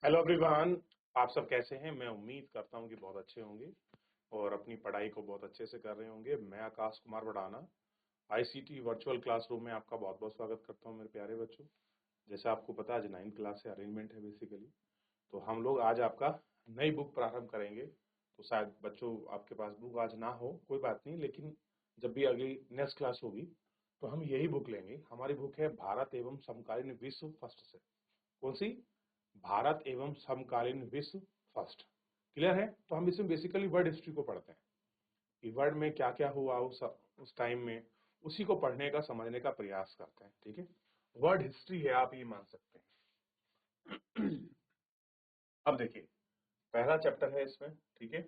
Hello everyone. आप सब कैसे हैं? मैं उम्मीद करता हूं कि बहुत अच्छे होंगे और अपनी पढ़ाई को बहुत अच्छे से कर रहे होंगे। मैं Akash Kumar Badana ICT virtual classroom में आपका बहुत बहुत स्वागत करता हूं मेरे प्यारे बच्चों। जैसे आपको पता है आज 9th क्लास से अरेंजमेंट है बेसिकली, तो हम लोग आज आपका नई बुक प्रारंभ करेंगे। तो शायद बच्चों आपके पास बुक आज ना हो, कोई बात नहीं, लेकिन जब भी अगली नेक्स्ट क्लास होगी तो हम यही बुक लेंगे। हमारी बुक है भारत एवं समकालीन विश्व फर्स्ट से। कौन सी? भारत एवं समकालीन विश्व फर्स्ट। क्लियर है? तो हम इसमें बेसिकली वर्ल्ड हिस्ट्री को पढ़ते हैं कि वर्ल्ड में क्या क्या हुआ उस टाइम में, उसी को पढ़ने का समझने का प्रयास करते हैं। ठीक है, वर्ल्ड हिस्ट्री है, आप ये मान सकते हैं। अब देखिए, पहला चैप्टर है इसमें, ठीक है,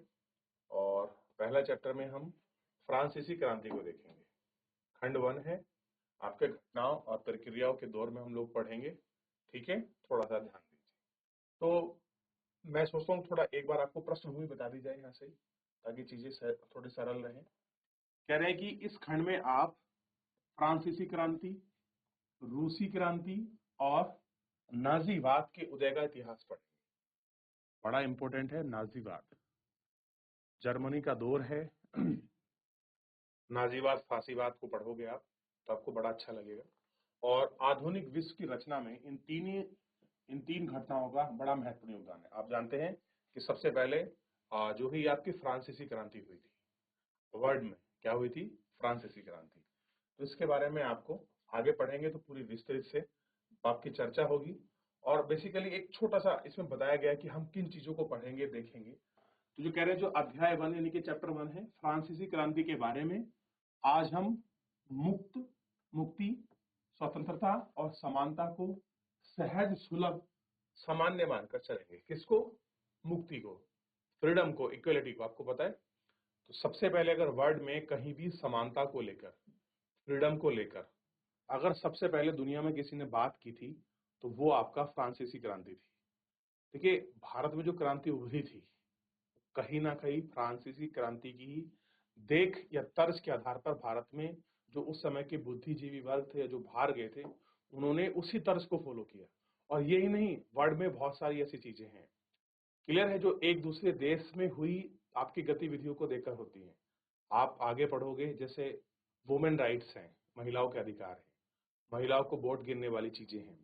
और पहला चैप्टर में हम फ्रांसीसी क्रांति को देखेंगे। खंड 1 है, आपके घटनाओं और प्रक्रियाओं के दौर में हम लोग पढ़ेंगे। ठीक है, थोड़ा सा ध्यान दीजिए। तो मैं सोचता हूँ थोड़ा एक बार आपको पृष्ठभूमि बता दी जाए यहाँ से ही, ताकि चीजें थोड़ी सरल रहें। कह रहे हैं कि इस खंड में आप फ्रांसीसी क्रांति, रूसी क्रांति और नाजीवाद के उदय का इतिहास पढ़ेंगे। बड़ा इंपॉर्टेंट है नाजीवाद। जर्मनी का दौर है। नाजीवाद, फांसीवाद को पढ़ोगे आप तो आपको बड़ा अच्छा लगेगा। और आधुनिक विश्व की रचना में इन तीन घटनाओं का बड़ा महत्वपूर्ण योगदान है। आप जानते हैं कि सबसे पहले जो ही आपकी फ्रांसीसी क्रांति हुई थी, वर्ल्ड में क्या हुई थी? फ्रांसीसी क्रांति। तो इसके बारे में आपको आगे पढ़ेंगे तो पूरी विस्तृत से आपकी चर्चा होगी। और बेसिकली एक छोटा सा इसमें बताया गया है कि हम किन चीजों को पढ़ेंगे, देखेंगे। तो जो कह रहे हैं, जो अध्याय 1 यानी कि चैप्टर 1 है फ्रांसीसी क्रांति के बारे में, आज हम मुक्ति, स्वतंत्रता और समानता को सहज सुलभ सामान्य मानकर चलेंगे। किसको? मुक्ति को, फ्रीडम को, इक्वलिटी को। आपको पता है, तो सबसे पहले अगर वर्ल्ड में कहीं भी समानता को लेकर, फ्रीडम को लेकर अगर सबसे पहले दुनिया में किसी ने बात की थी तो वो आपका फ्रांसीसी क्रांति थी। देखिए, भारत में जो क्रांति उभरी थी कहीं ना कहीं फ्रांसीसी क्रांति की ही देख या तर्ज के आधार पर भारत में जो उस समय के बुद्धिजीवी वर्ग थे, जो बाहर गए थे, उन्होंने उसी तर्ज को फॉलो किया। और यही नहीं, वर्ल्ड में बहुत सारी ऐसी चीजें हैं, क्लियर है, जो एक दूसरे देश में हुई आपकी गतिविधियों को देखकर होती है। आप आगे पढ़ोगे, जैसे वुमेन राइट्स हैं, महिलाओं के अधिकार हैं, महिलाओं को वोट गिरने वाली चीजें हैं।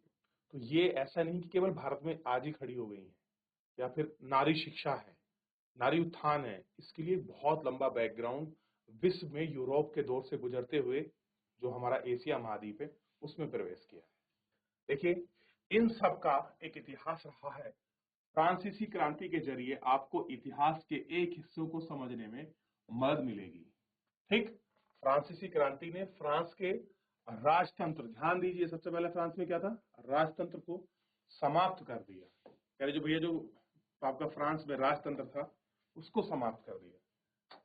तो ये ऐसा नहीं कि केवल भारत में आज ही खड़ी हो गई हैं, या फिर नारी शिक्षा है, नारी उत्थान है। इसके लिए बहुत लंबा बैकग्राउंड विश्व में यूरोप के दौर से गुजरते हुए जो हमारा एशिया महाद्वीप है उसमें प्रवेश किया है। देखिए, इन सब का एक इतिहास रहा है। फ्रांसीसी क्रांति के जरिए आपको इतिहास के एक हिस्सों को समझने में मदद मिलेगी। ठीक, फ्रांसीसी क्रांति ने फ्रांस के राजतंत्र, ध्यान दीजिए, सबसे पहले फ्रांस में क्या था? राजतंत्र को समाप्त कर दिया। कह रहे जो भैया, जो आपका फ्रांस में राजतंत्र था उसको समाप्त कर दिया।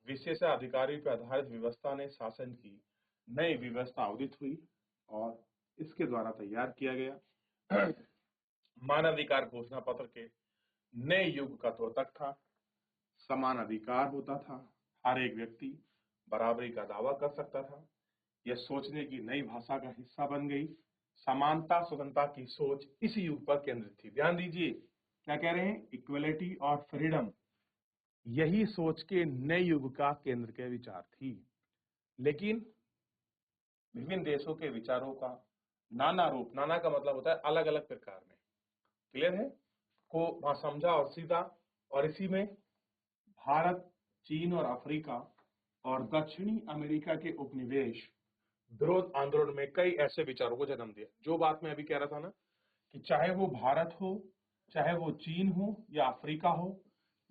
विशेषाधिकारी पर आधारित व्यवस्था ने शासन की नई व्यवस्था उदित हुई और इसके द्वारा तैयार किया गया। मानवाधिकार घोषणा पत्र के नए युग का द्योतक था। समान अधिकार होता था, हर एक व्यक्ति बराबरी का दावा कर सकता था। यह सोचने की नई भाषा का हिस्सा बन गई। समानता स्वतंत्रता की सोच इस युग पर केंद्रित थी। ध्यान दीजिए, क्या कह रहे हैं? इक्वलिटी और फ्रीडम, यही सोच के नए युग का केंद्र के विचार थी। लेकिन विभिन्न देशों के विचारों का नाना रूप, नाना का मतलब होता है अलग अलग प्रकार में, क्लियर है, को वहां समझा और सीधा। और इसी में भारत, चीन और अफ्रीका और दक्षिणी अमेरिका के उपनिवेश विरोध आंदोलन में कई ऐसे विचारों को जन्म दिया। जो बात मैं अभी कह रहा था ना, कि चाहे वो भारत हो, चाहे वो चीन हो या अफ्रीका हो,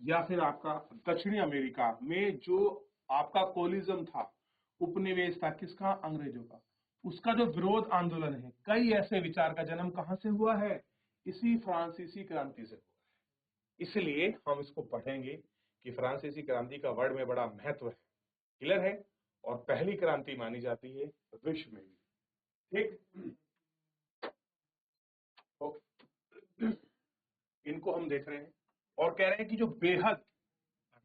या फिर आपका दक्षिणी अमेरिका में जो आपका कोलिज्म था, उपनिवेश था, किसका? अंग्रेजों का। उसका जो विरोध आंदोलन है, कई ऐसे विचार का जन्म कहां से हुआ है? इसी फ्रांसीसी क्रांति से हुआ है। इसलिए हम इसको पढ़ेंगे कि फ्रांसीसी क्रांति का वर्ल्ड में बड़ा महत्व है, क्लियर है, और पहली क्रांति मानी जाती है विश्व में भी। ठीक, ओके, इनको हम देख रहे हैं और कह रहे हैं कि जो बेहद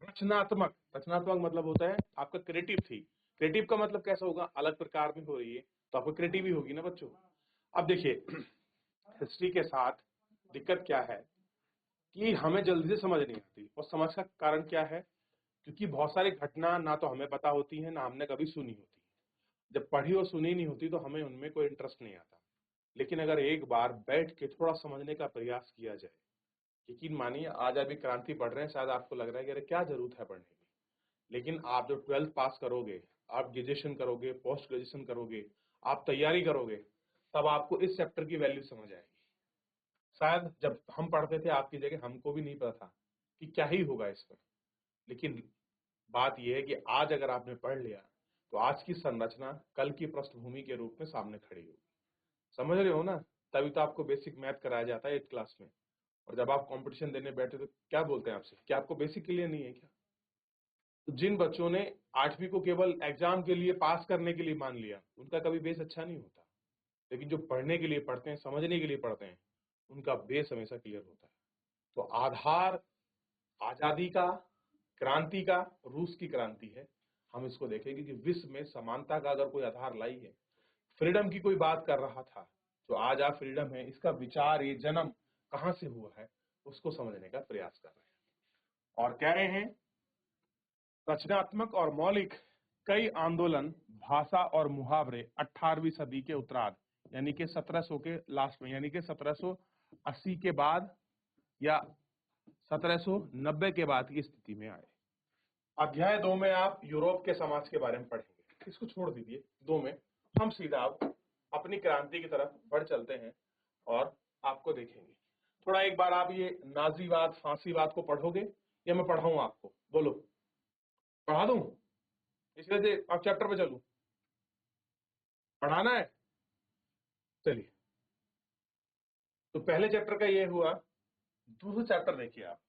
रचनात्मक, रचनात्मक मतलब होता है आपका क्रिएटिव थी। क्रिएटिव का मतलब कैसा होगा? अलग प्रकार में हो रही है तो आपको क्रिएटिव ही होगी ना बच्चों। अब देखिए, हिस्ट्री के साथ दिक्कत क्या है कि हमें जल्दी से समझ नहीं आती। और समझ का कारण क्या है? क्योंकि बहुत सारी घटना ना तो हमें पता होती है, ना हमने कभी सुनी होती है। जब पढ़ी और सुनी नहीं होती तो हमें उनमें कोई इंटरेस्ट नहीं आता। लेकिन अगर एक बार बैठ के थोड़ा समझने का प्रयास किया जाए, यकीन मानिए आज अभी क्रांति पढ़ रहे हैं, शायद आपको लग रहा है कि अरे क्या जरूरत है पढ़ने की, लेकिन आप जब 12th पास करोगे, आप ग्रेजुएशन करोगे, पोस्ट ग्रेजुएशन करोगे, आप तैयारी करोगे, तब आपको इस चैप्टर की वैल्यू समझ आएगी। शायद जब हम पढ़ते थे आपकी जगह हमको भी नहीं पता था कि क्या ही होगा इसमें, लेकिन बात यह है कि आज अगर आपने पढ़ लिया तो आज की संरचना कल की पृष्ठभूमि के रूप में सामने खड़ी होगी। समझ रहे हो ना? तभी तो आपको बेसिक मैथ कराया जाता है 8th क्लास में। और जब आप कंपटीशन देने बैठे तो क्या बोलते हैं आपसे, क्या आपको बेसिक क्लियर नहीं है क्या? तो जिन बच्चों ने 8वीं को केवल एग्जाम के लिए, पास करने के लिए मान लिया, उनका कभी बेस अच्छा नहीं होता। लेकिन जो पढ़ने के लिए पढ़ते हैं, समझने के लिए पढ़ते हैं, उनका बेस हमेशा क्लियर होता है। तो आधार आजादी का, क्रांति का, रूस की क्रांति है। हम इसको देखेंगे कि विश्व में समानता का अगर कोई आधार लाई है, फ्रीडम की कोई बात कर रहा था, तो आज आप फ्रीडम है, इसका विचार, ये जन्म कहां से हुआ है, उसको समझने का प्रयास कर रहे हैं। और कह रहे हैं रचनात्मक और मौलिक कई आंदोलन, भाषा और मुहावरे 18वीं सदी के उत्तरार्ध यानी कि 1700 के लास्ट में, यानी कि 1780 के बाद या 1790 के बाद की स्थिति में आए। अध्याय 2 में आप यूरोप के समाज के बारे में पढ़ेंगे। इसको छोड़ दीजिए 2 में, हम सीधा अपनी क्रांति की तरफ बढ़ चलते हैं और आपको देखेंगे। थोड़ा एक बार आप ये नाजीवाद, फांसीवाद को पढ़ोगे या मैं पढ़ाऊं आपको? बोलो, पढ़ा दूं? इस वजह से अब चैप्टर पे चलूं, पढ़ाना है? चलिए, तो पहले चैप्टर का ये हुआ। दूसरा चैप्टर देखिए आप,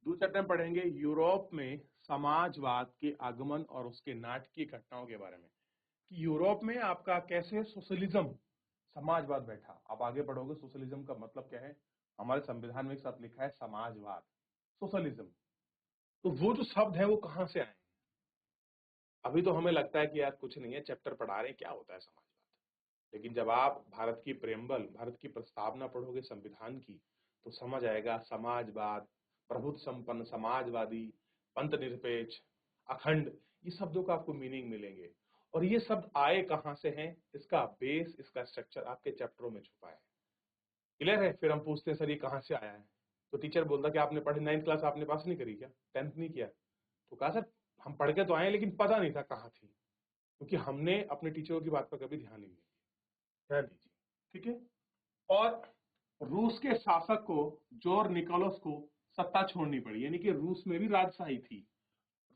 दूसरे चैप्टर में पढ़ेंगे यूरोप में समाजवाद के आगमन और उसके नाटकीय घटनाओं के बारे में, कि यूरोप में आपका कैसे सोशलिज्म, समाजवाद बैठा। आप आगे पढ़ोगे सोशलिज्म का मतलब क्या है, हमारे संविधान में एक साथ लिखा है समाजवाद, सोशलिज्म। तो वो जो शब्द है वो कहां से आए? अभी तो हमें लगता है कि यार कुछ नहीं है, चैप्टर पढ़ा रहे हैं, क्या होता है समाजवाद। लेकिन जब आप भारत की प्रेम्बल, भारत की प्रस्तावना पढ़ोगे संविधान की, तो समझ आएगा समाजवाद, प्रभुत्व संपन्न समाजवादी, पंथ निरपेक्ष, अखंड, ये शब्दों का आपको मीनिंग मिलेंगे। और ये शब्द आए कहां से हैं, इसका बेस, इसका स्ट्रक्चर आपके चैप्टरों में छुपा है। क्लियर है? फिर हम पूछते हैं सर ये कहां से आया है, तो टीचर बोलता कि आपने पढ़ी 9th क्लास आपने पास नहीं करी क्या, 10th नहीं किया? तो कहा सर हम पढ़ के तो आए लेकिन पता नहीं था कहाँ थी, क्योंकि हमने अपने टीचरों की बात पर कभी ध्यान ही नहीं दिया। ध्यान दीजिए, ठीक है। और रूस के शासक को, जोर निकोलस को सत्ता छोड़नी पड़ी, यानी कि रूस में भी राजशाही थी।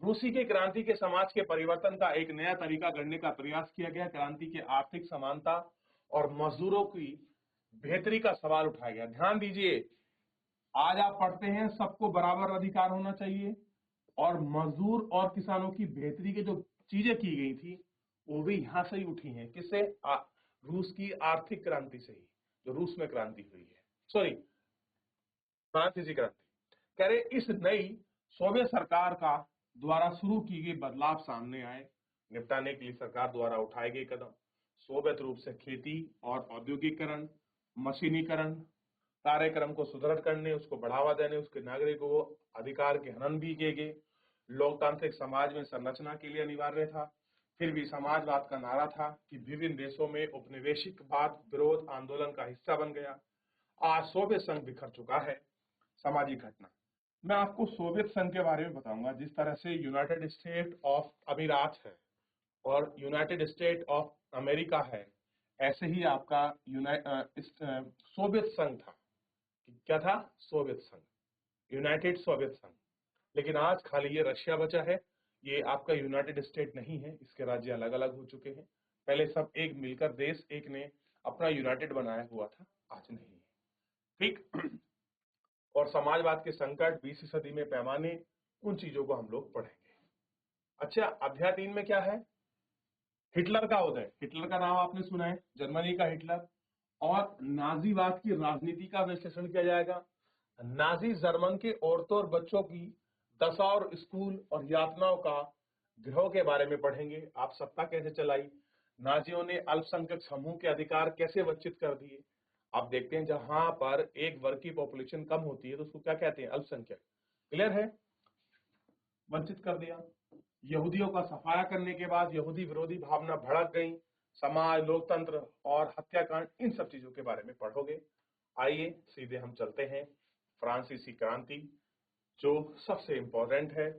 रूसी के क्रांति के समाज के परिवर्तन का एक नया तरीका गढ़ने का प्रयास किया गया। क्रांति के आर्थिक समानता और मजदूरों की बेहतरी का सवाल उठाया गया। ध्यान दीजिए, आज आप पढ़ते हैं सबको बराबर अधिकार होना चाहिए, और मजदूर और किसानों की बेहतरी की जो चीजें की गई थी वो भी यहां से ही उठी हैं। किससे? रूस की आर्थिक क्रांति से ही, जो रूस में क्रांति हुई है, सॉरी फ्रांसीसी क्रांति। कह रहे इस नई सोवियत सरकार का द्वारा शुरू की गई बदलाव सामने आए, निपटाने के लिए सरकार द्वारा उठाए गए कदम सोवियत रूप से खेती और औद्योगिकरण, मशीनीकरण कार्यक्रम को सुदृढ़ करने, उसको बढ़ावा देने, उसके नागरिकों को अधिकार के हनन भी किए गए। लोकतांत्रिक समाज में संरचना के लिए अनिवार्य था। फिर भी समाजवाद का नारा था कि विभिन्न देशों में उपनिवेशिकवाद विरोध आंदोलन का हिस्सा बन गया। आज सोवियत संघ बिखर चुका है। सामाजिक घटना, मैं आपको सोवियत संघ के बारे में बताऊंगा। जिस तरह से यूनाइटेड स्टेट ऑफ अमीरात है और यूनाइटेड स्टेट ऑफ अमेरिका है, ऐसे ही आपका सोवियत संघ था। क्या था? सोवियत संघ, यूनाइटेड सोवियत संघ। लेकिन आज खाली ये रशिया बचा है, ये आपका यूनाइटेड स्टेट नहीं है, इसके राज्य अलग अलग हो चुके हैं। पहले सब एक मिलकर देश एक ने अपना यूनाइटेड बनाया हुआ था, आज नहीं है, ठीक। और समाजवाद के संकट 20वीं सदी में पैमाने, उन चीजों को हम लोग पढ़ेंगे। अच्छा, अध्याय 3 में क्या है? हिटलर का उदय। हिटलर का नाम आपने सुना है, जर्मनी का हिटलर। और नाजीवाद की राजनीति का विश्लेषण किया जाएगा। नाजी जर्मन के औरतों और बच्चों की दशा और स्कूल और यातनाओं का ग्रह के बारे में पढ़ेंगे। आप सत्ता कैसे चलाई, नाजियों ने अल्पसंख्यक समूह के अधिकार कैसे वंचित कर दिए, आप देखते हैं जहां पर एक वर्ग की पॉपुलेशन कम होती है तो उसको क्या कहते हैं, अल्पसंख्यक। क्लियर है, वंचित कर दिया। यहूदियों का सफाया करने के बाद यहूदी विरोधी भावना भड़क गई, समाज, लोकतंत्र और हत्याकांड, इन सब चीजों के बारे में पढ़ोगे। आइए सीधे हम चलते हैं फ्रांसीसी क्रांति, जो सबसे इंपॉर्टेंट है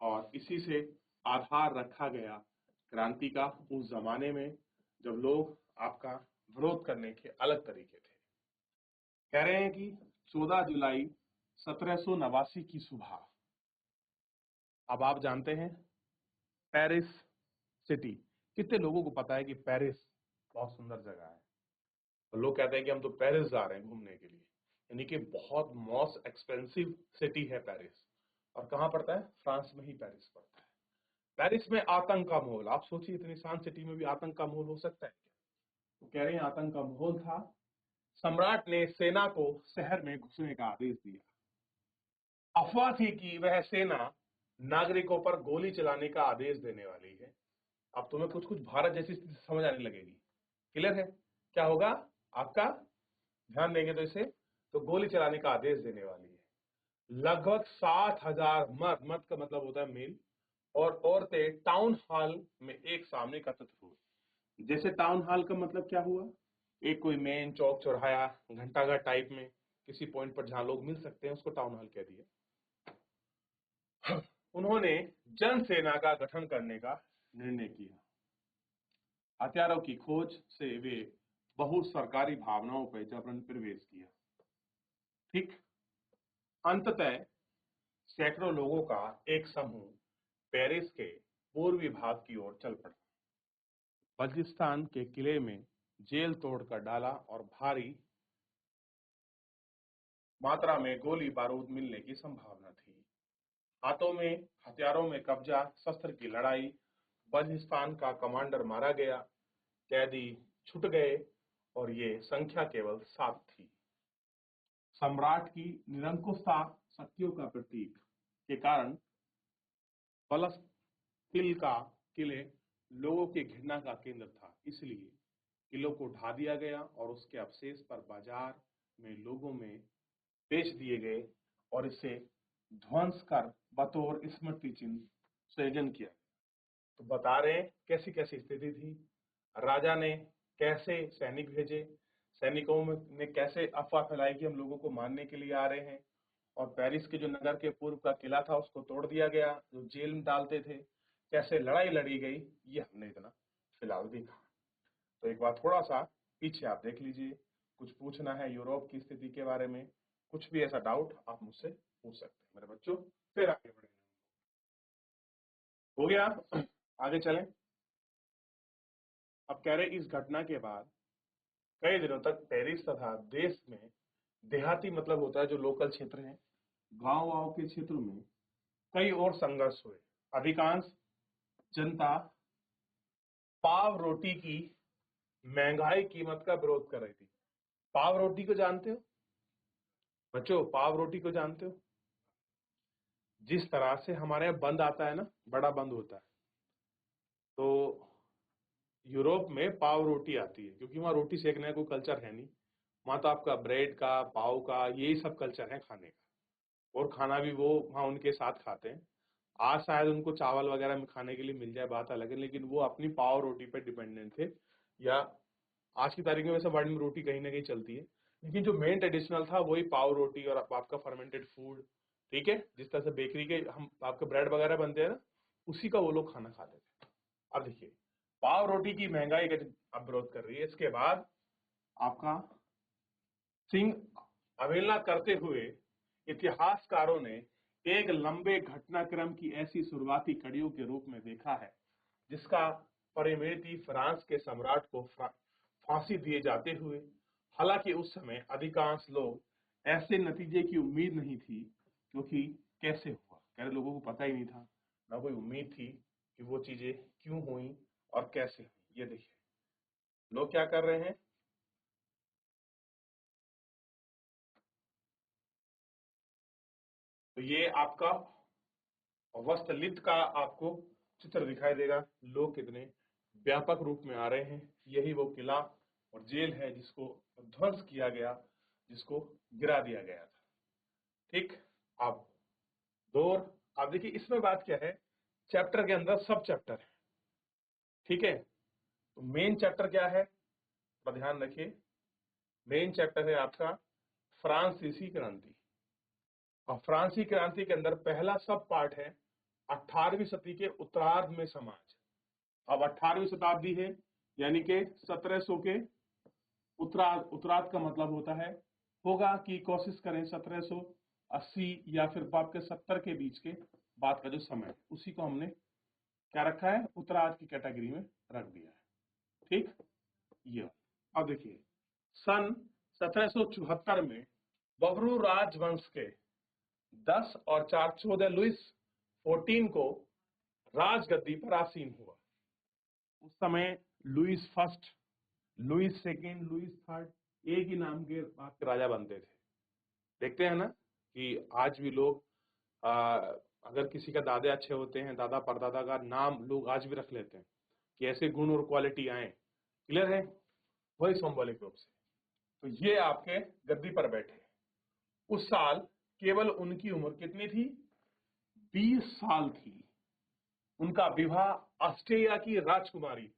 और इसी से आधार रखा गया क्रांति का उस जमाने में जब लोग आपका विरोध करने के अलग तरीके थे। कह रहे हैं कि 14 जुलाई 1789 की सुबह, अब आप जानते हैं पेरिस सिटी, कितने लोगों को पता है कि पेरिस बहुत सुंदर जगह है। तो लोग कहते हैं कि हम तो पेरिस जा रहे हैं घूमने के लिए, यानी कि बहुत मोस्ट एक्सपेंसिव सिटी है पेरिस। और कहाँ पड़ता है, फ्रांस में ही पेरिस पड़ता है। पेरिस में आतंक का माहौल, आप सोचिए इतनी शांत सिटी में भी आतंक का माहौल हो सकता है क्या? तो कह रहे हैं आतंक का माहौल था। सम्राट ने सेना को शहर में घुसने का आदेश दिया। अफवाह थी कि वह सेना नागरिकों पर गोली चलाने का आदेश देने वाली है। अब तुम्हें कुछ कुछ भारत जैसी स्थिति समझ आने लगेगी। क्लियर है, क्या होगा आपका, ध्यान देंगे तो इसे, तो गोली चलाने का आदेश देने वाली है। लगभग 60,000 मर्द, मर्द का मतलब होता है मेल, और औरतें टाउन हॉल में एक सामने एकत्रित हुए। जैसे टाउन हॉल का मतलब क्या हुआ, एक कोई मेन चौक चौराहा घंटाघर टाइप में किसी पॉइंट पर जहां लोग मिल सकते हैं उसको टाउन हॉल कह दिया। उन्होंने जन सेना का गठन करने का निर्णय किया। हथियारों की खोज से वे बहु सरकारी भावनाओं पर जबरन प्रवेश किया। ठीक, अंततः सैकड़ों लोगों का एक समूह पेरिस के पूर्वी भाग की ओर चल पड़ा। बलूचिस्तान के किले में जेल तोड़कर डाला और भारी मात्रा में गोली बारूद मिलने की संभावना थी। हाथों में हथियारों में कब्जा, शस्त्र की लड़ाई, बलूचिस्तान का कमांडर मारा गया, कैदी छूट गए और ये संख्या केवल 7 थी। सम्राट की निरंकुशता शक्तियों का प्रतीक के कारण बलस्तिल का किले लोगों की घृणा का केंद्र था, इसलिए किलों को ढा दिया गया और उसके अवशेष पर बाजार में लोगों में बेच दिए गए और इसे ध्वंस कर बतौर स्मृति चिन्ह सृजन किया। तो बता रहे हैं कैसी कैसी स्थिति थी, राजा ने कैसे सैनिक भेजे, सैनिकों ने कैसे अफवाह फैलाई कि हम लोगों को मारने के लिए आ रहे हैं, और पेरिस के जो नगर के पूर्व का किला था उसको तोड़ दिया गया, जो जेल में डालते थे, कैसे लड़ाई लड़ी गई, ये हमने इतना फिलहाल देखा। तो एक बार थोड़ा सा पीछे आप देख लीजिए, कुछ पूछना है यूरोप की स्थिति के बारे में, कुछ भी ऐसा डाउट आप मुझसे पूछ सकते हैं मेरे बच्चों, फिर आगे बढ़ेंगे। हो गया, आगे चलें। अब कह रहे इस घटना के बाद कई दिनों तक पेरिस तथा देश में देहाती मतलब होता है जो लोकल क्षेत्र है, गांव के क्षेत्रों में कई और संघर्ष हुए। अधिकांश जनता पाव रोटी की महंगाई कीमत का विरोध कर रही थी। पाव रोटी को जानते हो बच्चों, पाव रोटी को जानते हो? जिस तरह से हमारे यहाँ बंद आता है ना, बड़ा बंद होता है, तो यूरोप में पाव रोटी आती है क्योंकि वहां रोटी सेकने का कोई कल्चर है नहीं। वहां तो आपका ब्रेड का, पाव का, यही सब कल्चर है खाने का, और खाना भी वो वहां उनके साथ खाते हैं। आज शायद उनको चावल वगैरह में खाने के लिए मिल जाए, बात अलग है, लेकिन वो अपनी पाव रोटी पे डिपेंडेंट थे। या आज की तारीख में वैसे वर्ल्ड में रोटी कहीं ना कहीं चलती है, लेकिन जो मेन ट्रेडिशनल था वही पाव रोटी और आपका फर्मेंटेड फूड। ठीक है, जिस तरह से बेकरी के हम आपके ब्रेड वगैरह बनते हैं ना, उसी का वो लोग खाना खाते थे। अब देखिए, पाव रोटी की महंगाई का अब विरोध कर रही है। इसके बाद आपका सिंह अवहेलना करते हुए इतिहासकारों ने एक लंबे घटनाक्रम की ऐसी शुरुआती कड़ियों के रूप में देखा है जिसका परिणति फ्रांस के सम्राट को फांसी दिए जाते हुए। हालांकि उस समय अधिकांश लोग ऐसे नतीजे की उम्मीद नहीं थी, क्योंकि कैसे हुआ, कह रहे लोगों को पता ही नहीं था, ना कोई उम्मीद थी कि वो चीजें क्यों हुई और कैसे हुई। ये देखिए लोग क्या कर रहे हैं, तो ये आपका वस्त्रलित का आपको चित्र दिखाई देगा, लोग कितने व्यापक रूप में आ रहे हैं। यही वो किला और जेल है जिसको ध्वंस किया गया, जिसको गिरा दिया गया था। ठीक, अब दौर, आप देखिए इसमें बात क्या है, चैप्टर के अंदर सब चैप्टर है। ठीक है, तो मेन चैप्टर क्या है, तो ध्यान रखिए, मेन चैप्टर है आपका फ्रांसीसी क्रांति। और फ्रांसीसी क्रांति के अंदर पहला सब पार्ट है 18वीं सदी के उत्तरार्ध में समाज। अब 18वीं शताब्दी है, यानी कि 1700 के उत्तरार्ध। उत्तरार्ध का मतलब होता है, होगा कि कोशिश करें 1780 या फिर आपके 70 के बीच के बाद का जो समय है, उसी को हमने क्या रखा है, उत्तरार्ध की कैटेगरी में रख दिया है। ठीक, ये अब देखिए, सन 1774 में बबरू राजवंश के 10 और 4 14 लुइस 14 को राजगद्दी पर आसीन हुआ। उस समय Louis first, Louis second, Louis third, एक ही नाम के आपके राजा बनते थे। देखते हैं ना कि आज भी लोग अगर किसी का दादा अच्छे होते हैं, दादा परदादा का नाम लोग आज भी रख लेते हैं कि ऐसे गुण और क्वालिटी आए। क्लियर है, वही सिंबॉलिक रूप से। तो ये आपके गद्दी पर बैठे। उस साल केवल उनकी उम्र कितनी थी, 20 साल थी। उनका विवाह ऑस्ट्रिया की राजकुमारी,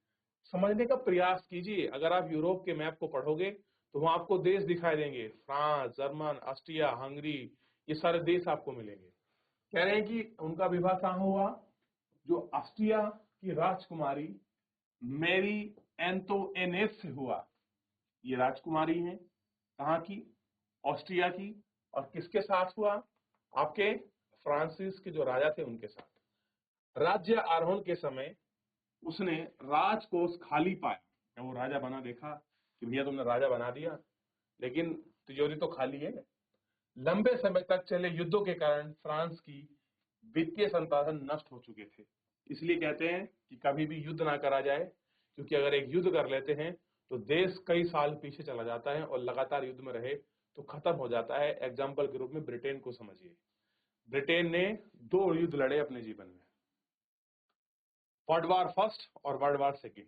समझने का प्रयास कीजिए, अगर आप यूरोप के मैप को पढ़ोगे तो वहां आपको देश दिखाई देंगे, फ्रांस, जर्मन, ऑस्ट्रिया, हंगरी, ये सारे देश आपको मिलेंगे। कह रहे हैं कि उनका विवाह कहाँ हुआ, जो ऑस्ट्रिया की राजकुमारी मैरी एंटोइनेट से हुआ। ये राजकुमारी है कहाँ की, ऑस्ट्रिया की। और किसके साथ हुआ, आपके फ्रांसिस के जो राजा थे उनके साथ। राज्य आरोहण के समय उसने राजकोष खाली पाया। जब वो राजा बना, देखा कि भैया तुमने राजा बना दिया, लेकिन तिजोरी तो खाली है। लंबे समय तक चले युद्धों के कारण फ्रांस की वित्तीय संसाधन नष्ट हो चुके थे। इसलिए कहते हैं कि कभी भी युद्ध ना करा जाए, क्योंकि अगर एक युद्ध कर लेते हैं तो देश कई साल पीछे चला जाता है, और लगातार युद्ध में रहे तो खत्म हो जाता है। एग्जाम्पल के रूप में ब्रिटेन को समझिए, ब्रिटेन ने 2 युद्ध लड़े अपने जीवन में, वर्ल्ड वार फर्स्ट और वर्ल्ड वार सेकेंड।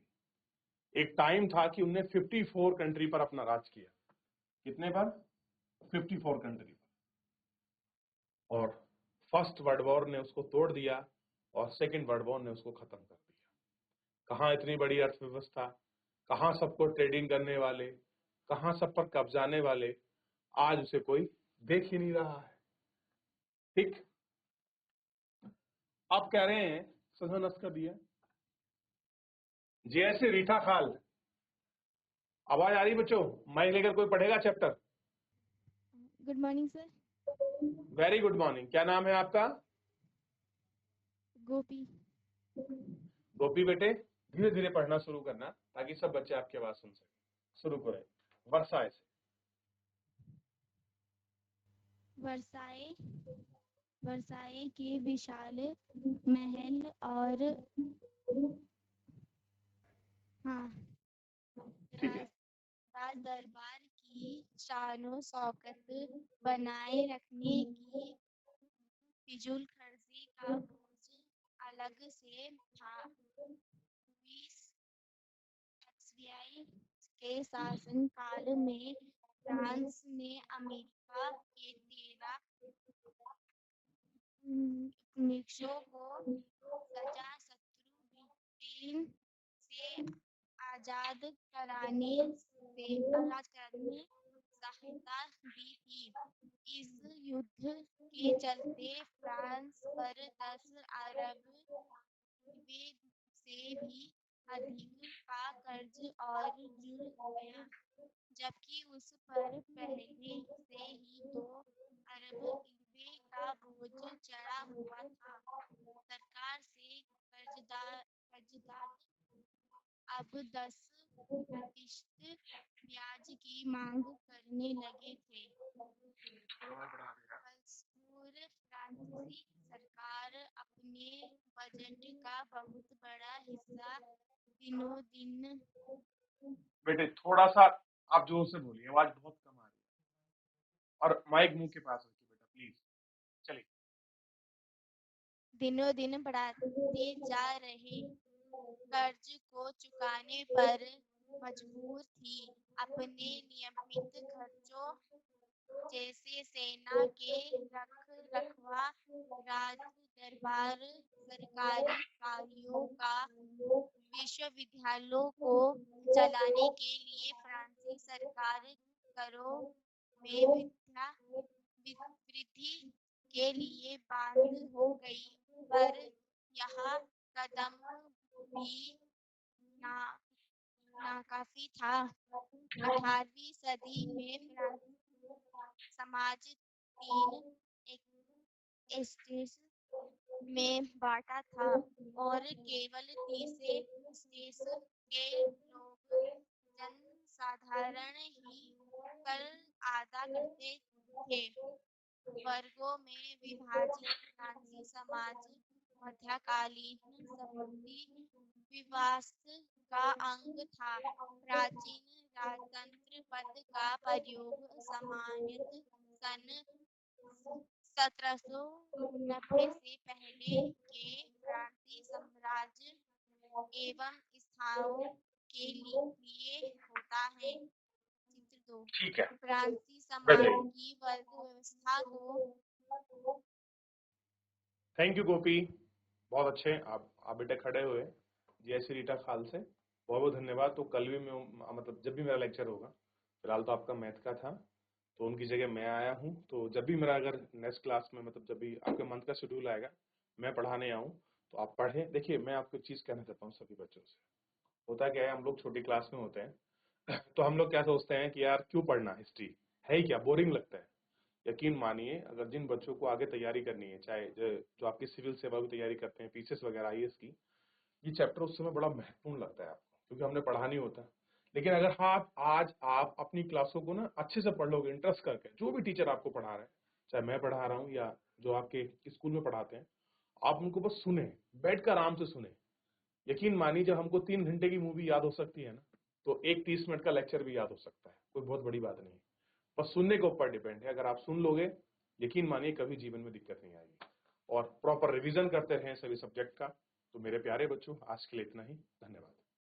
एक टाइम था कि उनने 54 कंट्री पर अपना राज किया। कितने पर, 54 कंट्री पर। और फर्स्ट वर्ल्ड वॉर ने उसको तोड़ दिया और सेकेंड वर्ल्ड वॉर ने उसको खत्म कर दिया। कहाँ इतनी बड़ी अर्थव्यवस्था, कहाँ सबको ट्रेडिंग करने वाले, कहाँ सब पर कब्जाने वाले, आज उसे कोई देख ही नहीं रहा है। ठीक, अब कह रहे हैं सजा नष्ट कर दिया। जैसे रीठा खाल, आवाज आ रही बच्चों, माइक लेकर कोई पढ़ेगा chapter. Good morning sir. Very good morning, क्या नाम है आपका, गोपी। गोपी बेटे, धीरे धीरे पढ़ना शुरू करना ताकि सब बच्चे आपकी आवाज सुन सके। शुरू करें, वर्षाए से। वर्साए, वर्साए के विशाल महल और हाँ ठीक है, राज दरबार की शानो शौकत बनाए रखने की फिजूल खर्ची का बोझ अलग से था। वीएसएक्सवीआई के शासन काल में फ्रांस ने अमेरिका के 13 निक्षों को सजा-शत्रु ब्रिटेन से आजाद कराने में सहायता दी थी। इस युद्ध के चलते फ्रांस पर 10 अरब रुपए से भी अधिक का कर्ज और जुड़ गया, जबकि उस पर पहले से ही 2 अरब रुपए का बोझ चढ़ा हुआ था। सरकार से कर्जदार अब 10% ब्याज की मांग करने लगे थे। फलस्वरूप फ्रांसीसी सरकार अपने बजट का बहुत बड़ा हिस्सा दिनों दिन बेटे थोड़ा सा आप जोर से बोलिए, आवाज बहुत कम आ रही है, और माइक मुंह के पास रखिए बेटा प्लीज। चलिए, दिनों दिन बढ़ाते जा रहे कर्ज को चुकाने पर मजबूर थी। अपने नियमित खर्चों जैसे सेना के रखरखाव, राज दरबार, सरकारी कार्यों का विश्वविद्यालयों को चलाने के लिए फ्रांसीसी सरकार करों में वृद्धि के लिए बाध्य हो गई, पर यह कदम भी ना नाकाफी था। 18वीं सदी में फ्रांसीसी समाज तीन स्टेज में बांटा था और केवल तीसरे स्टेज के लोग जनसाधारण ही कर अदा करते थे। वर्गों में विभाजित फ्रांसीसी समाज मध्यकालीन समुद्री व्यवस्था का अंग था। प्राचीन राजतंत्र पद का प्रयोग सामान्यतः सन 1790 से पहले के फ्रांसीसी साम्राज्य एवं स्थानों के लिए होता है। चित्र 2 ठीक है, फ्रांसीसी समाज बताइए। की वर्ग व्यवस्था को थैंक यू गोपी, बहुत अच्छे। आप बेटे खड़े हुए जी ऐसी रीटा खाल से, बहुत बहुत धन्यवाद। तो कल भी मैं मतलब जब भी मेरा लेक्चर होगा, फिलहाल तो आपका मैथ का था तो उनकी जगह मैं आया हूँ, तो जब भी मेरा अगर नेक्स्ट क्लास में मतलब जब भी आपके मंथ का शेड्यूल आएगा मैं पढ़ाने आऊँ तो आप पढ़ें। देखिए मैं आपको एक चीज़ कहना चाहता हूँ सभी बच्चों से, होता क्या है हम लोग छोटी क्लास में होते हैं तो हम लोग क्या सोचते हैं कि यार क्यों पढ़ना, हिस्ट्री है ही क्या, बोरिंग लगता है। यकीन मानिए अगर जिन बच्चों को आगे तैयारी करनी है, चाहे जो आपकी सिविल सेवा की तैयारी करते हैं, पीसीएस वगैरह आईएएस की, ये चैप्टर उस समय बड़ा महत्वपूर्ण लगता है आपको क्योंकि हमने पढ़ा नहीं होता। लेकिन अगर हाँ आज आप अपनी क्लासों को ना अच्छे से पढ़ लोगे, इंटरेस्ट करके, जो भी टीचर आपको पढ़ा रहे हैं, चाहे मैं पढ़ा रहा हूँ या जो आपके स्कूल में पढ़ाते हैं, आप उनको बस सुने, बैठ कर आराम से सुने। यकीन मानिए जब हमको 3 घंटे की मूवी याद हो सकती है ना, तो एक 30 मिनट का लेक्चर भी याद हो सकता है, कोई बहुत बड़ी बात नहीं है। बस सुनने के ऊपर डिपेंड है, अगर आप सुन लोगे यकीन मानिए कभी जीवन में दिक्कत नहीं आएगी। और प्रॉपर रिवीजन करते रहें सभी सब्जेक्ट का। तो मेरे प्यारे बच्चों आज के लिए इतना ही, धन्यवाद।